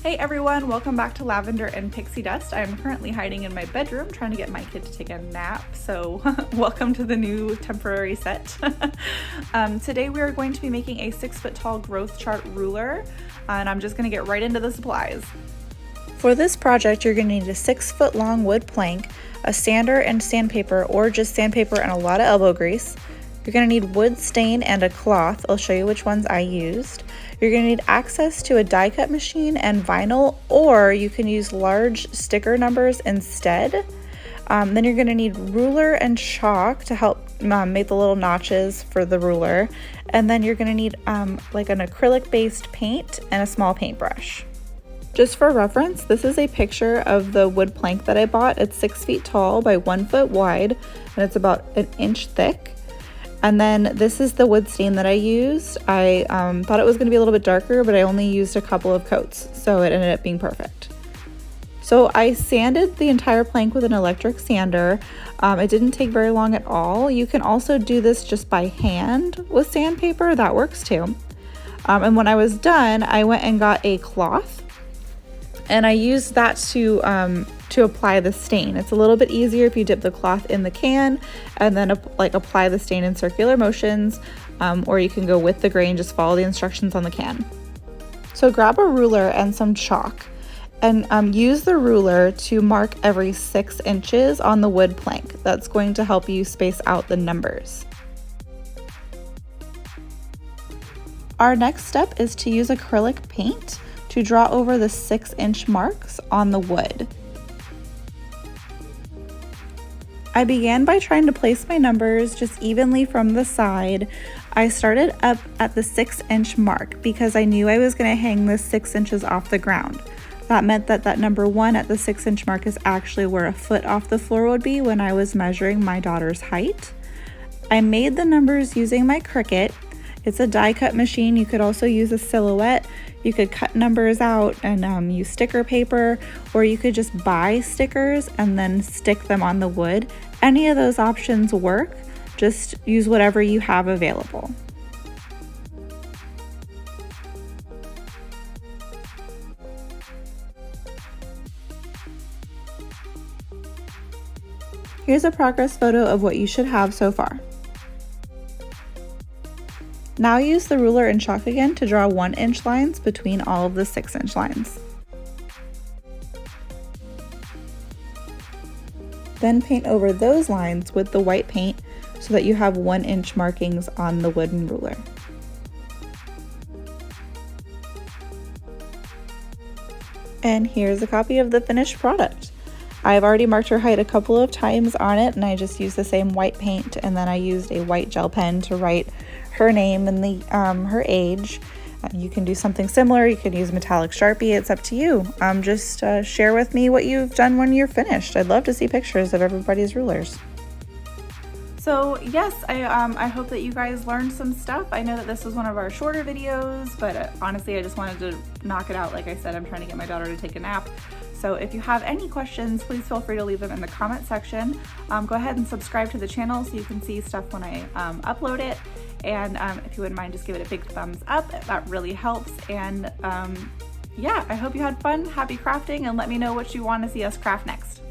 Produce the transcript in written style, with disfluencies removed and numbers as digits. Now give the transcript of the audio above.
Hey everyone, welcome back to Lavender and Pixie Dust. I'm currently hiding in my bedroom trying to get my kid to take a nap, so welcome to the new temporary set. Today we are going to be making a 6-foot tall growth chart ruler, and I'm just going to get right into the supplies. For this project, you're going to need a 6-foot long wood plank, a sander and sandpaper, or just sandpaper and a lot of elbow grease. You're going to need wood stain and a cloth. I'll show you which ones I used. You're going to need access to a die cut machine and vinyl, or you can use large sticker numbers instead. Then you're going to need ruler and chalk to help make the little notches for the ruler. And then you're going to need like an acrylic based paint and a small paintbrush. Just for reference, this is a picture of the wood plank that I bought. It's 6 feet tall by 1 foot wide, and it's about an inch thick. And then this is the wood stain that I used. I thought it was going to be a little bit darker, but I only used a couple of coats, so it ended up being perfect. So I sanded the entire plank with an electric sander. It didn't take very long at all. You can also do this just by hand with sandpaper. That works too. And when I was done, I went and got a cloth, and I used that to apply the stain. It's a little bit easier if you dip the cloth in the can and then apply the stain in circular motions, or you can go with the grain, just follow the instructions on the can. So grab a ruler and some chalk and use the ruler to mark every 6 inches on the wood plank. That's going to help you space out the numbers. Our next step is to use acrylic paint to draw over the 6-inch marks on the wood. I began by trying to place my numbers just evenly from the side. I started up at the 6-inch mark because I knew I was going to hang this 6 inches off the ground. That meant that number 1 at the 6-inch mark is actually where a foot off the floor would be when I was measuring my daughter's height. I made the numbers using my Cricut. It's a die cut machine. You could also use a Silhouette. You could cut numbers out and use sticker paper, or you could just buy stickers and then stick them on the wood. Any of those options work. Just use whatever you have available. Here's a progress photo of what you should have so far. Now use the ruler and chalk again to draw 1-inch lines between all of the 6-inch lines. Then paint over those lines with the white paint so that you have 1-inch markings on the wooden ruler. And here's a copy of the finished product. I've already marked her height a couple of times on it, and I just used the same white paint, and then I used a white gel pen to write her name and her age. You can do something similar. You can use metallic Sharpie. It's up to you. Just share with me what you've done when you're finished. I'd love to see pictures of everybody's rulers. So yes, I hope that you guys learned some stuff. I know that this was one of our shorter videos, but honestly, I just wanted to knock it out. Like I said, I'm trying to get my daughter to take a nap. So if you have any questions, please feel free to leave them in the comment section. Go ahead and subscribe to the channel so you can see stuff when I upload it. And if you wouldn't mind, just give it a big thumbs up. That really helps. And yeah, I hope you had fun. Happy crafting, and let me know what you want to see us craft next.